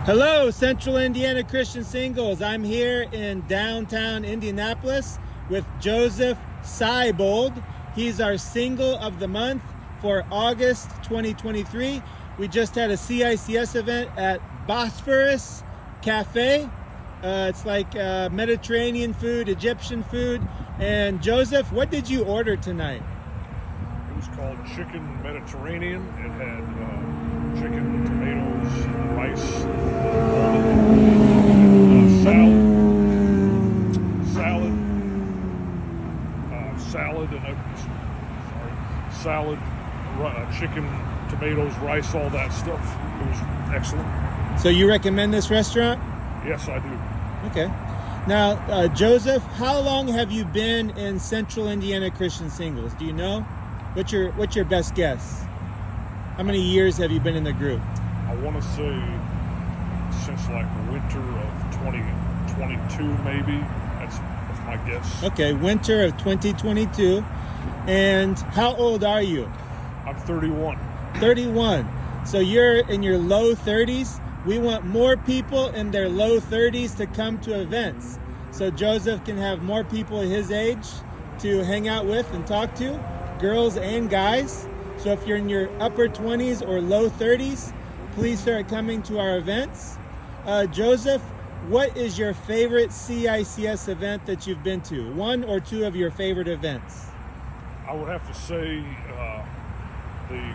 Hello, Central Indiana Christian Singles. I'm here in downtown Indianapolis with Joseph Seibold. He's our single of the month for August 2023. We just had a CICS event at Bosphorus Cafe. It's like Mediterranean food, Egyptian food. And Joseph, what did you order tonight? It was called Chicken Mediterranean. It had chicken, tomatoes, rice, salad, chicken, tomatoes, rice, all that stuff. It was excellent. So you recommend this restaurant? Yes, I do. Okay. Now, Joseph, how long have you been in Central Indiana Christian Singles? Do you know? What's your best guess? How many years have you been in the group? I want to say since like winter of 2022, maybe. That's my guess. Okay, winter of 2022. And how old are you? I'm 31. 31. So you're in your low 30s. We want more people in their low 30s to come to events. So Joseph can have more people his age to hang out with and talk to, girls and guys. So if you're in your upper 20s or low 30s, please start coming to our events. Joseph, what is your favorite CICS event that you've been to? One or two of your favorite events? I would have to say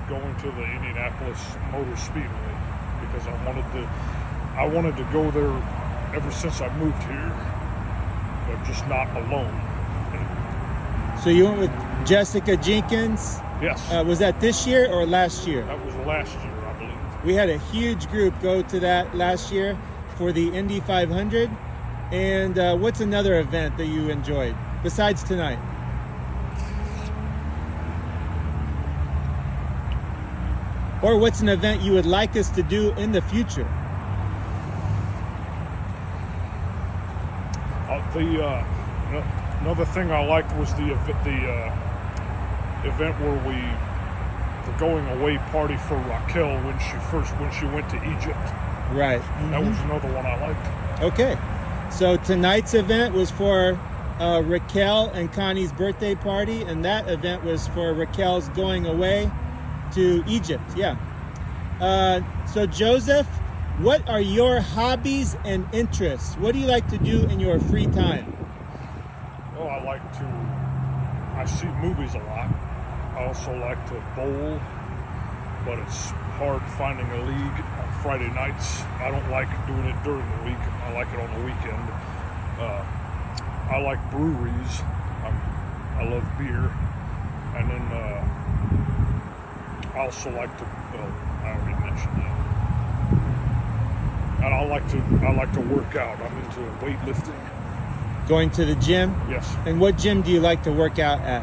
going to the Indianapolis Motor Speedway, because I wanted to go there ever since I moved here, but just not alone. So you went with Jessica Jenkins? Yes. Was that this year or last year? That was last year, I believe. We had a huge group go to that last year for the Indy 500. And what's another event that you enjoyed besides tonight? Or what's an event you would like us to do in the future? Another thing I liked was the event where the going away party for Raquel when she went to Egypt. Right. That was another one I liked. Okay. So tonight's event was for Raquel and Connie's birthday party, and that event was for Raquel's going away to Egypt. Yeah. So Joseph, what are your hobbies and interests? What do you like to do in your free time? Well, I see movies a lot. I also like to bowl, but it's hard finding a league on Friday nights. I don't like doing it during the week. I like it on the weekend. I like breweries. I love beer. And then I also like to, I already mentioned that. And I like to work out. I'm into weightlifting. Going to the gym? Yes. And what gym do you like to work out at?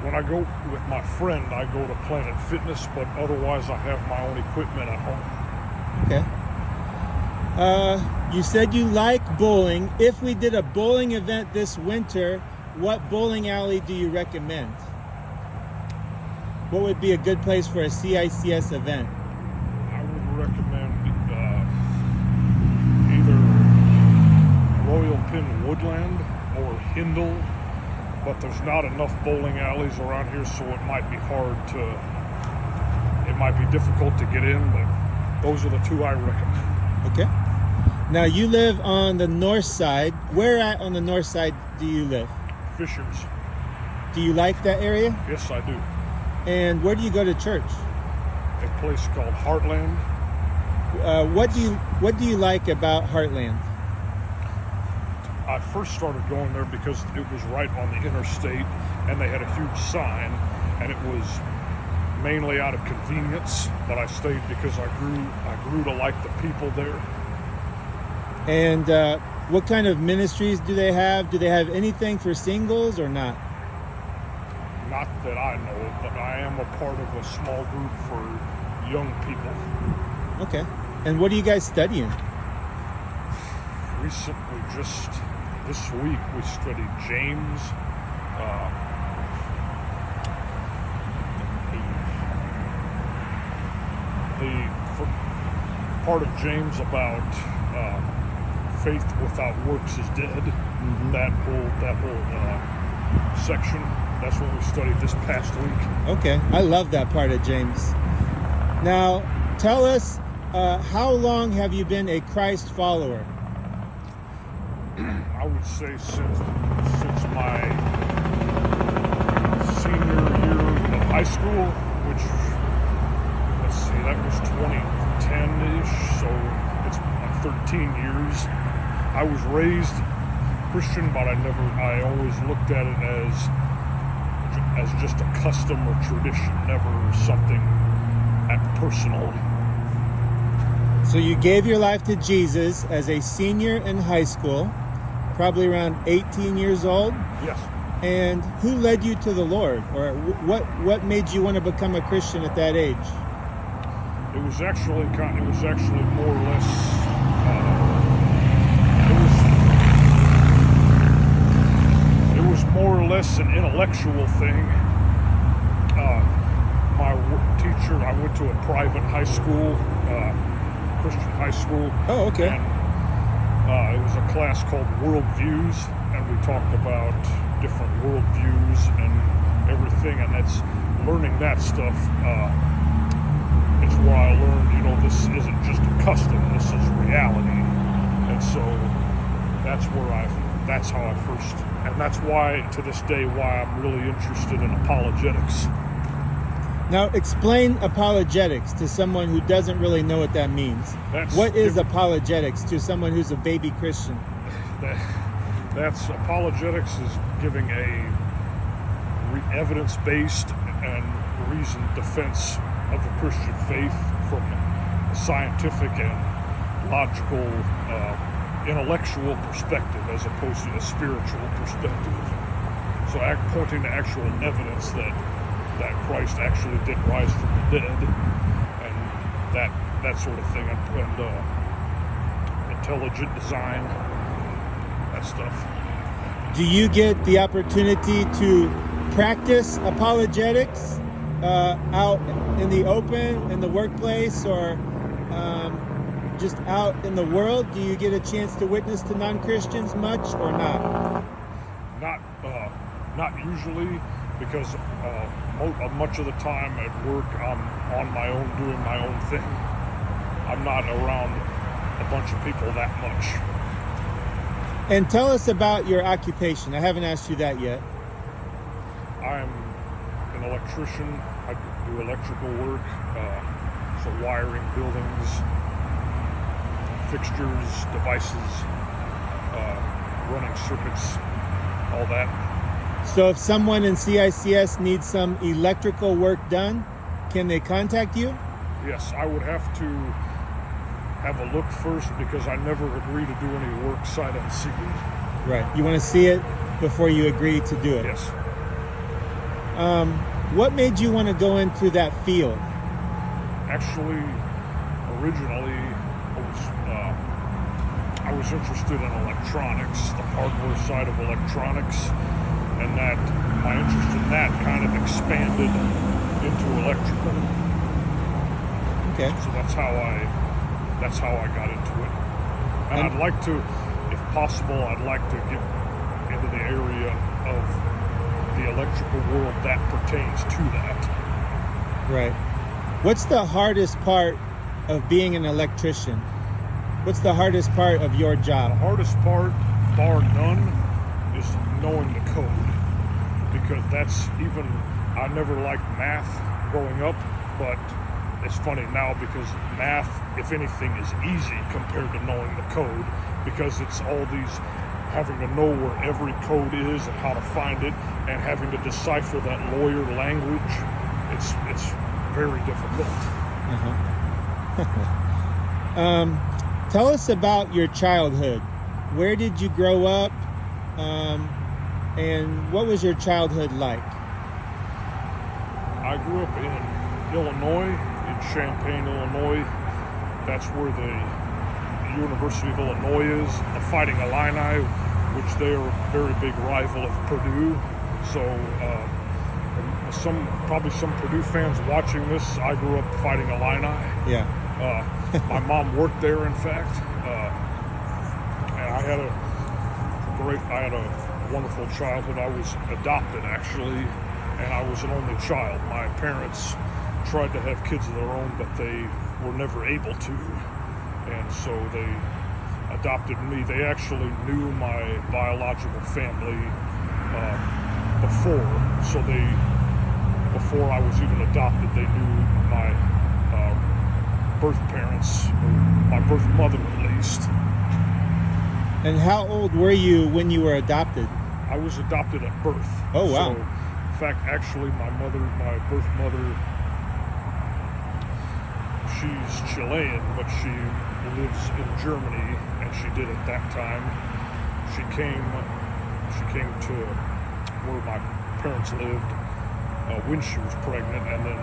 When I go with my friend, I go to Planet Fitness, but otherwise I have my own equipment at home. Okay. You said you like bowling. If we did a bowling event this winter, what bowling alley do you recommend? What would be a good place for a CICS event? I would recommend either Royal Pin Woodland or Hindle, but there's not enough bowling alleys around here, so it might be difficult to get in, but those are the two I recommend. Okay. Now you live on the north side. Where on the north side do you live? Fishers. Do you like that area? Yes, I do. And where do you go to church? A place called Heartland. What do you like about Heartland? I first started going there because it was right on the interstate, and they had a huge sign, and it was mainly out of convenience. But I stayed because I grew to like the people there. And what kind of ministries do they have? Do they have anything for singles or not? Not that I know of, but I am a part of a small group for young people. Okay. And what are you guys studying? Recently, just this week, we studied James. part of James about faith without works is dead. That whole section. That's what we studied this past week. Okay, I love that part of James. Now, tell us, how long have you been a Christ follower? I would say since my senior year of high school, which, let's see, that was 2010-ish, so it's like 13 years. I was raised Christian, but I always looked at it as just a custom or tradition, never something personal. So you gave your life to Jesus as a senior in high school, probably around 18 years old. Yes. And who led you to the Lord, or what made you want to become a Christian at that age? It was actually more or less. It was more or less an intellectual thing. My teacher, I went to a private high school, Christian high school. Oh, okay. And it was a class called Worldviews, and we talked about different worldviews and everything, and that's learning that stuff. It's where I learned, this isn't just a custom, this is reality. And so that's how I first, and that's why, to this day, why I'm really interested in apologetics. Now, explain apologetics to someone who doesn't really know what that means. What is apologetics to someone who's a baby Christian? That's apologetics is giving a evidence-based and reasoned defense of the Christian faith from a scientific and logical, intellectual perspective, as opposed to a spiritual perspective. So, pointing to actual evidence that Christ actually did rise from the dead, and that sort of thing, and intelligent design, that stuff. Do you get the opportunity to practice apologetics out in the open, in the workplace, or just out in the world? Do you get a chance to witness to non-Christians much, or not? Not usually, because much of the time at work I'm on my own, doing my own thing. I'm not around a bunch of people that much. And tell us about your occupation. I haven't asked you that yet. I'm an electrician. I do electrical work, so wiring buildings, fixtures, devices, running circuits, all that. So if someone in CICS needs some electrical work done, can they contact you? Yes, I would have to have a look first, because I never agree to do any work sight unseen. Right. You want to see it before you agree to do it. Yes. What made you want to go into that field? Actually, originally, I was interested in electronics, the hardware side of electronics, and that my interest in that kind of expanded into electrical. Okay. So that's how I got into it. And I'd like to, if possible, I'd like to get into the area of the electrical world that pertains to that. Right. What's the hardest part of being an electrician? What's the hardest part of your job? The hardest part, bar none, is knowing the code. Because I never liked math growing up, but it's funny now because math, if anything, is easy compared to knowing the code, because it's all these having to know where every code is and how to find it, and having to decipher that lawyer language. It's very difficult. Tell us about your childhood. Where did you grow up? And what was your childhood like? I grew up in Illinois, in Champaign, Illinois. That's where the University of Illinois is. The Fighting Illini, which they are a very big rival of Purdue. So probably some Purdue fans watching this, I grew up fighting Illini. Yeah. My mom worked there, in fact, and I had a wonderful childhood. I was adopted, actually, and I was an only child. My parents tried to have kids of their own, but they were never able to, and so they adopted me. They actually knew my biological family before I was even adopted. They knew my birth parents, or my birth mother at least. And how old were you when you were adopted? I was adopted at birth. Oh, wow. So, in fact, actually, my birth mother, she's Chilean, but she lives in Germany, and she did at that time. She came to where my parents lived when she was pregnant, and then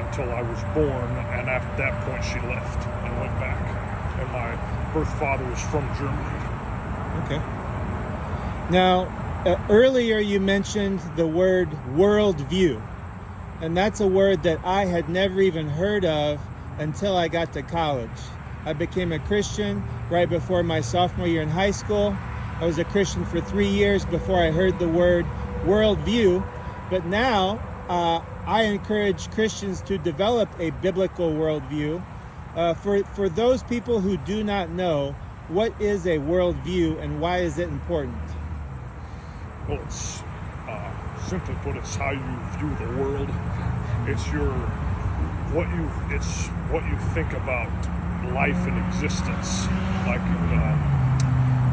until I was born, and at that point she left and went back. And my birth father was from Germany. Okay. Now, earlier you mentioned the word worldview, and that's a word that I had never even heard of until I got to college. I became a Christian right before my sophomore year in high school. I was a Christian for 3 years before I heard the word worldview, but now I encourage Christians to develop a biblical worldview. For those people who do not know, what is a worldview and why is it important? Well, it's simply put, it's how you view the world. It's what you think about life and existence. Like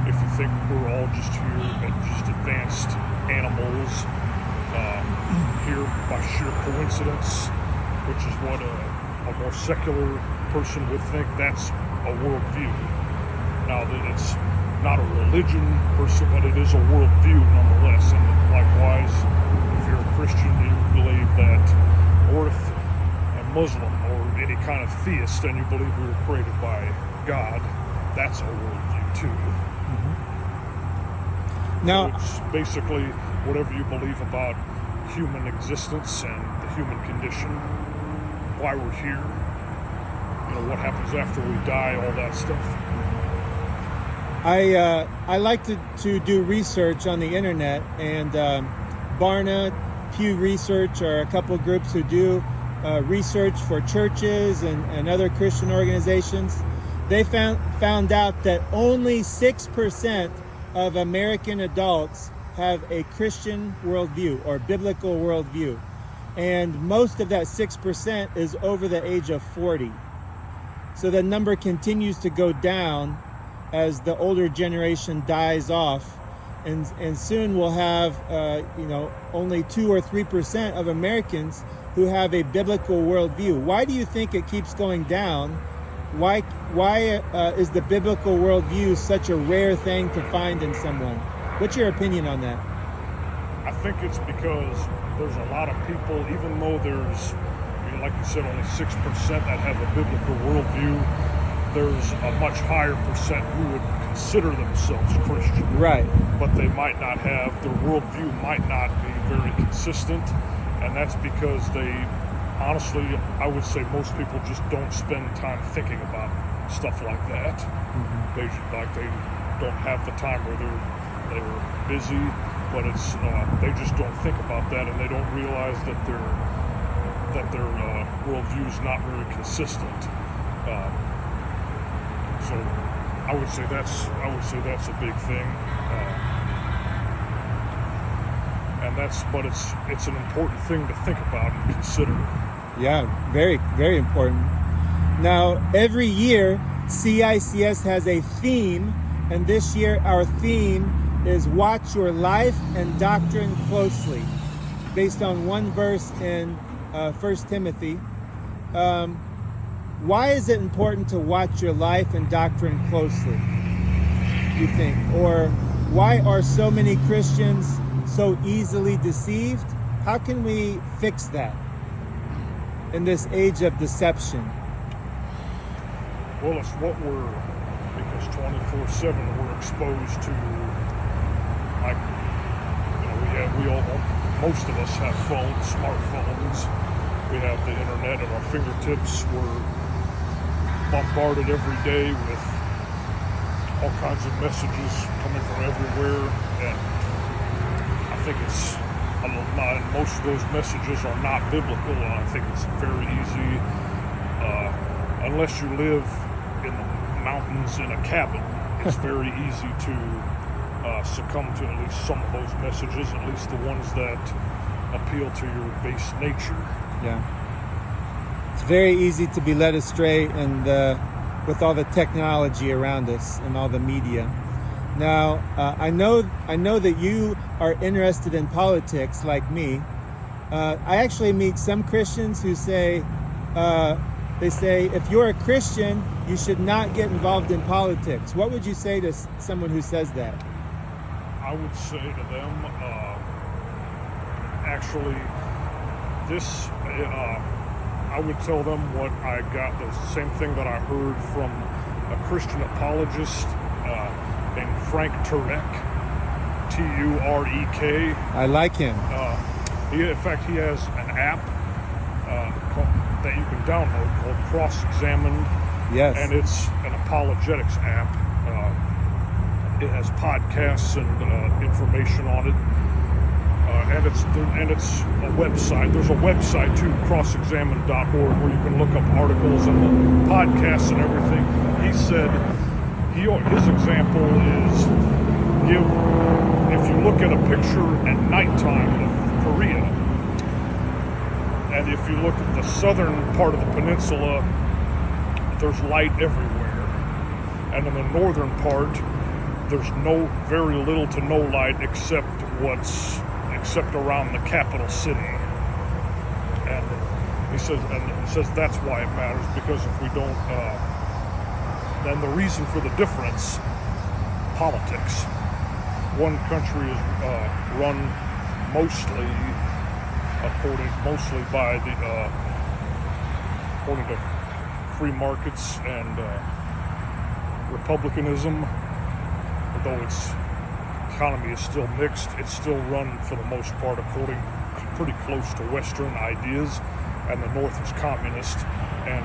if you think we're all just here and just advanced animals here by sheer coincidence, which is what a more secular person would think. That's a worldview. Now, that it's not a religion person, but it is a worldview nonetheless. And likewise, if you're a Christian, you believe that, or if a Muslim or any kind of theist, and you believe we were created by God, that's a worldview too. Mm-hmm. Now, so it's basically whatever you believe about human existence and the human condition, why we're here, what happens after we die, all that stuff. I like to do research on the internet, and Barna, Pew Research are a couple groups who do research for churches and other Christian organizations. They found out that only 6% of American adults have a Christian worldview or biblical worldview. And most of that 6% is over the age of 40. So the number continues to go down as the older generation dies off. And soon we'll have, only 2 or 3% of Americans who have a biblical worldview. Why do you think it keeps going down? Why is the biblical worldview such a rare thing to find in someone? What's your opinion on that? I think it's because there's a lot of people, even though there's, like you said, only 6% that have a biblical worldview, there's a much higher percent who would consider themselves Christian. Right. But they might not have, their worldview might not be very consistent, and that's because they, honestly, I would say most people just don't spend time thinking about stuff like that. Mm-hmm. They don't have the time, where they're busy, but it's they just don't think about that, and they don't realize that their worldview is not very consistent. So I would say that's a big thing, but it's an important thing to think about and consider. Yeah, very, very important. Now, every year CICS has a theme, and this year our theme is watch your life and doctrine closely, based on one verse in 1 Timothy. Why is it important to watch your life and doctrine closely, you think? Or why are so many Christians so easily deceived? How can we fix that in this age of deception? Well, it's because 24/7 we're exposed to, like, most of us have smartphones. We have the internet at our fingertips. bombarded every day with all kinds of messages coming from everywhere, and I think it's most of those messages are not biblical, and I think it's very easy, unless you live in the mountains in a cabin, it's very easy to succumb to at least some of those messages, at least the ones that appeal to your base nature. Yeah. It's very easy to be led astray, and with all the technology around us and all the media. Now, I know that you are interested in politics like me. I actually meet some Christians who say, if you're a Christian, you should not get involved in politics. What would you say to someone who says that? I would say to them, actually, this, I would tell them what I got, the same thing that I heard from a Christian apologist named Frank Turek, Turek. I like him. In fact, he has an app that you can download called Cross-Examined. Yes. And it's an apologetics app. It has podcasts and information on it. And it's a website. There's a website too, crossexamined.org, where you can look up articles and the podcasts and everything. He said his example is if you look at a picture at nighttime of Korea, and if you look at the southern part of the peninsula, there's light everywhere, and in the northern part, there's very little to no light except around the capital city. And he says that's why it matters, because if we don't, then the reason for the difference, politics. One country is run mostly according to free markets and republicanism, although its economy is still mixed. It's still run for the most part pretty close to Western ideas, and the North is communist. And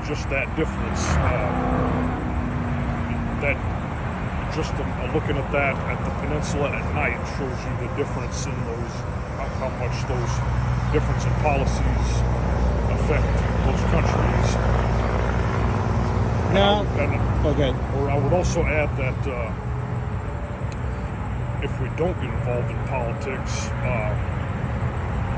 just that difference, that just looking at that at the peninsula at night shows you the difference in how much those difference in policies affect those countries. Now, Or I would also add that if we don't get involved in politics,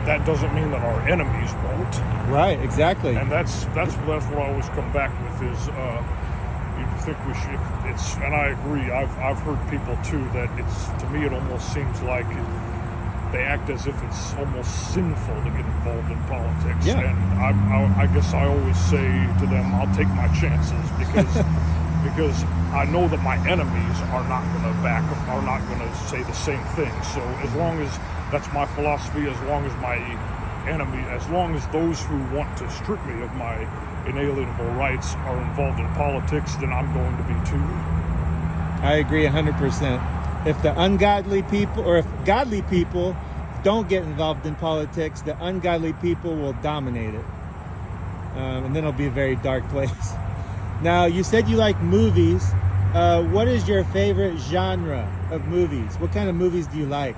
that doesn't mean that our enemies won't. Right, exactly. And that's what I always come back with is you think we should. And I agree. I've heard people too that to me it almost seems like they act as if it's almost sinful to get involved in politics. Yeah. And I guess I always say to them, I'll take my chances because I know that my enemies are not going to say the same thing. So as long as that's my philosophy, as long as those who want to strip me of my inalienable rights are involved in politics, then I'm going to be too. I agree 100%. If the ungodly people, or if godly people don't get involved in politics, the ungodly people will dominate it. And then it'll be a very dark place. Now, you said you like movies. What is your favorite genre of movies? What kind of movies do you like?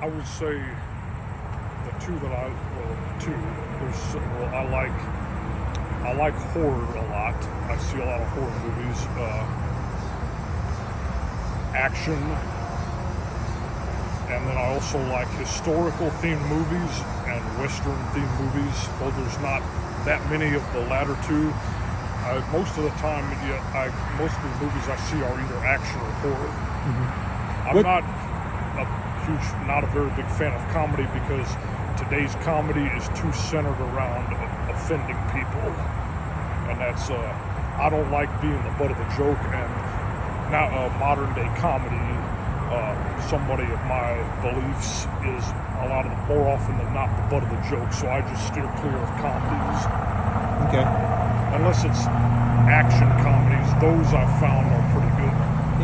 I would say the two that I like horror a lot. I see a lot of horror movies. Action, and then I also like historical themed movies and Western themed movies. Though there's not that many of the latter two, most of the time, most of the movies I see are either action or horror. Mm-hmm. I'm not a very big fan of comedy, because today's comedy is too centered around offending people, and that's I don't like being the butt of the joke. And now modern day comedy, somebody of my beliefs is more often than not the butt of the joke, so I just steer clear of comedies. Okay. Unless it's action comedies, those I've found are pretty good.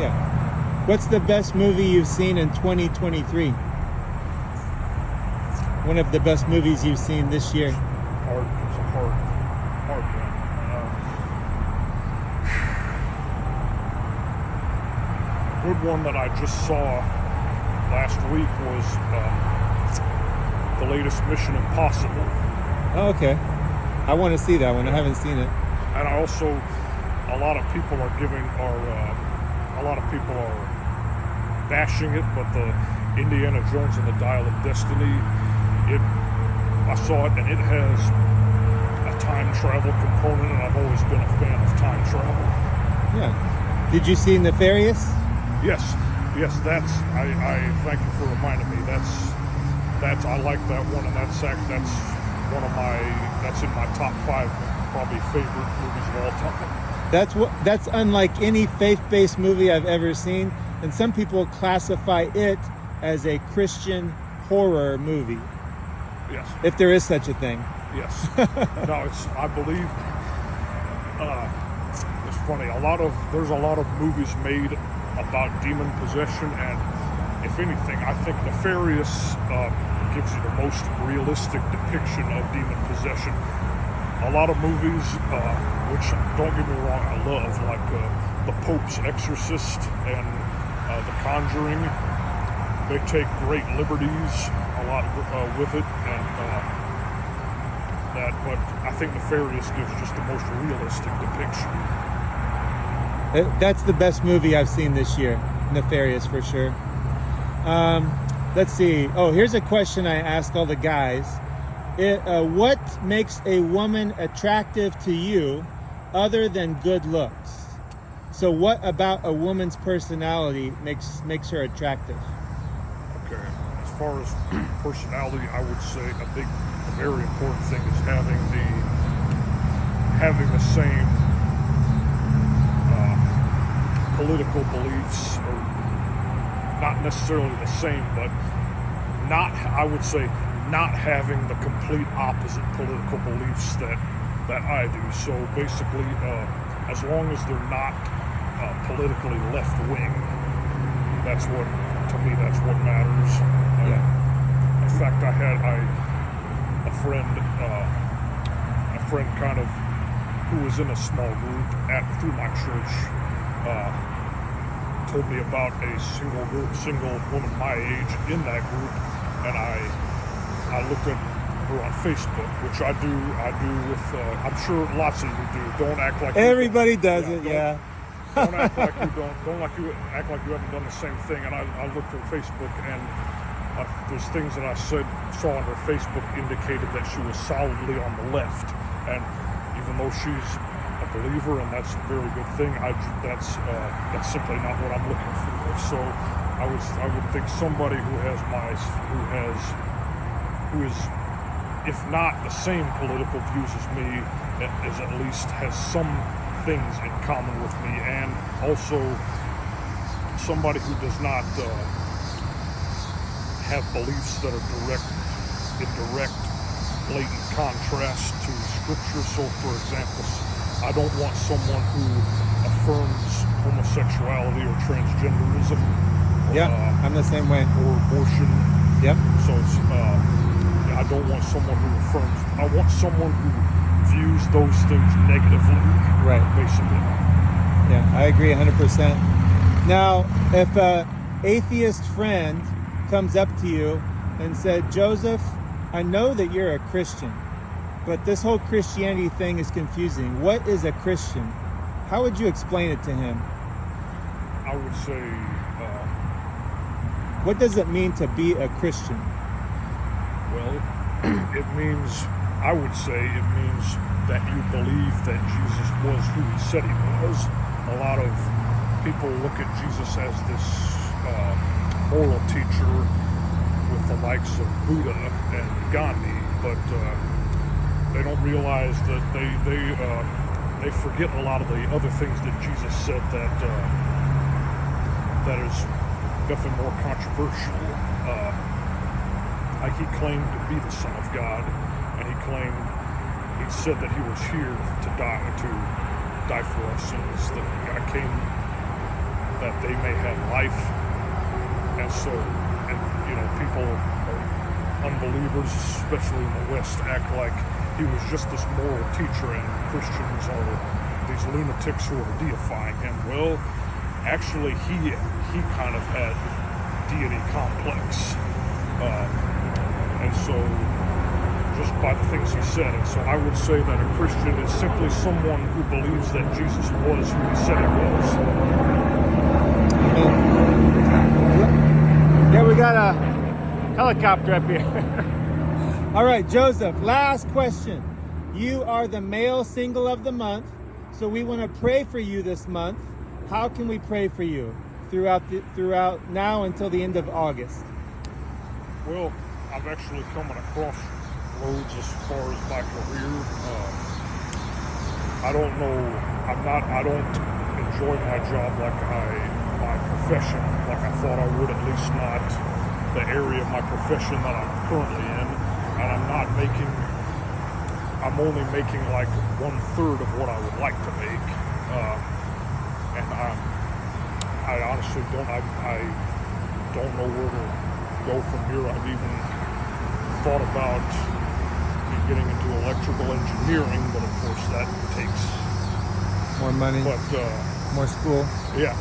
Yeah. What's the best movie you've seen in 2023? One of the best movies you've seen this year? It's a hard one. good one that I just saw last week was the latest Mission Impossible. Oh, okay. I want to see that one. I haven't seen it. And I also, a lot of people are bashing it, but the Indiana Jones and the Dial of Destiny, I saw it, and it has a time travel component, and I've always been a fan of time travel. Yeah. Did you see Nefarious? Yes, that's, I thank you for reminding me. That's I like that one, and that's one of that's in my top 5 probably favorite movies of all time. That's unlike any faith-based movie I've ever seen, and some people classify it as a Christian horror movie. Yes. If there is such a thing. Yes. No, I believe it's funny. There's a lot of movies made about demon possession, and if anything, I think Nefarious gives you the most realistic depiction of demon possession. A lot of movies, which don't get me wrong, I love, like The Pope's Exorcist and The Conjuring. They take great liberties a lot with it, and but I think Nefarious gives just the most realistic depiction. That's the best movie I've seen this year. Nefarious, for sure. Let's see. Oh, here's a question I ask all the guys. What makes a woman attractive to you other than good looks? So what about a woman's personality makes her attractive? Okay. As far as personality, I would say a very important thing is having the same political beliefs, or not necessarily the same, but I would say not having the complete opposite political beliefs that I do. So basically, as long as they're not politically left wing, that's what matters. In fact, I had a friend kind of who was in a small group through my church. Told me about a single woman my age in that group, and I looked at her on Facebook, which I do with. I'm sure lots of you do. Don't act like everybody does it. Yeah. Don't act like you don't. Don't act like you haven't done the same thing. And I looked at Facebook, and there's things that I saw on her Facebook indicated that she was solidly on the left, and even though she's a believer, and that's a very good thing, that's simply not what I'm looking for. So I would think somebody who is, if not the same political views as me, is at least has some things in common with me, and also somebody who does not have beliefs that are in direct, blatant contrast to Scripture. So, for example, I don't want someone who affirms homosexuality or transgenderism. I'm the same way. Or abortion. Yep. So it's, I don't want someone who affirms. I want someone who views those things negatively. Right. Basically. Yeah, I agree 100%. Now, if an atheist friend comes up to you and said, Joseph, I know that you're a Christian, but this whole Christianity thing is confusing. What is a Christian? How would you explain it to him? I would say... what does it mean to be a Christian? Well, I would say it means that you believe that Jesus was who he said he was. A lot of people look at Jesus as this moral teacher with the likes of Buddha and Gandhi, but they don't realize that they forget a lot of the other things that Jesus said that is definitely more controversial. Like he claimed to be the Son of God, and he said that he was here to die for our sins, that God came that they may have life. And so, people, unbelievers, especially in the West, act like he was just this moral teacher, and Christians are these lunatics who are deifying him. Well, actually he kind of had deity complex, and so just by the things he said. And so I would say that a Christian is simply someone who believes that Jesus was who he said he was. Yeah, we got a helicopter up here. All right, Joseph, last question. You are the male single of the month, so we want to pray for you this month. How can we pray for you throughout now until the end of August? Well, I've actually come across roads as far as my career. I don't know. I don't enjoy my job like my profession, like I thought I would. At least not the area of my profession that I'm currently in, and I'm only making like 1/3 of what I would like to make, and I honestly don't. I don't know where to go from here. I've even thought about getting into electrical engineering, but of course that takes More money, but more school. yeah,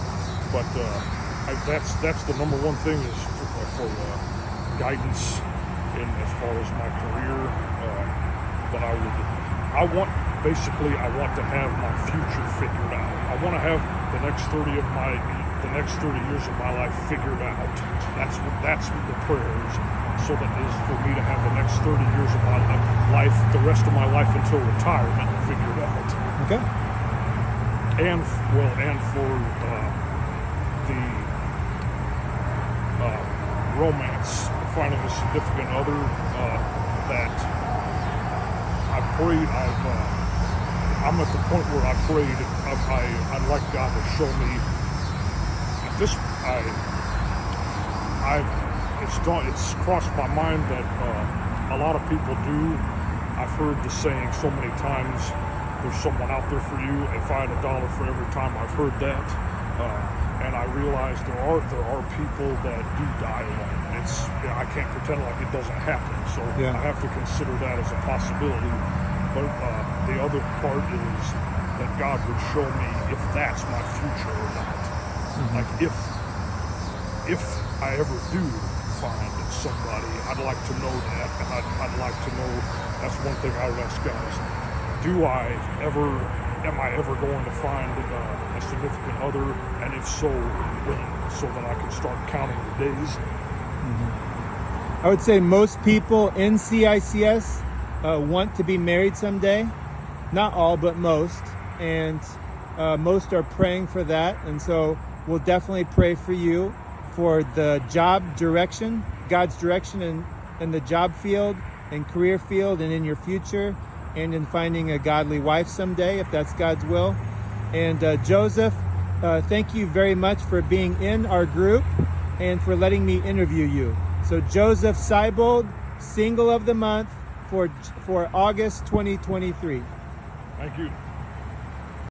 but that's the number one thing is for guidance in as far as my career. That I want to have my future figured out. I want to have the next 30 years of my life figured out. That's the prayers. So that is for me to have the next 30 years of my life, the rest of my life until retirement, figured out. Okay. And for the romance, finding a significant other that I prayed. I'm at the point where I prayed. I'd like God to show me. It's crossed my mind that a lot of people do. I've heard the saying so many times, there's someone out there for you. If I had $1 for every time I've heard that, and I realize there are people that do die alone. I can't pretend like it doesn't happen, so Yeah. I have to consider that as a possibility. But the other part is that God would show me if that's my future or not. Like if I ever do find somebody, I'd like to know that, and I'd like to know. That's one thing I would ask guys: am I ever going to find a significant other, and if so, when? So that I can start counting the days. I would say most people in CICS want to be married someday. Not all, but most, and most are praying for that. And so we'll definitely pray for you for the job direction, God's direction in the job field and career field and in your future, and in finding a godly wife someday, if that's God's will. And Joseph, thank you very much for being in our group and for letting me interview you. So Joseph Seibold, single of the month for August 2023. Thank you.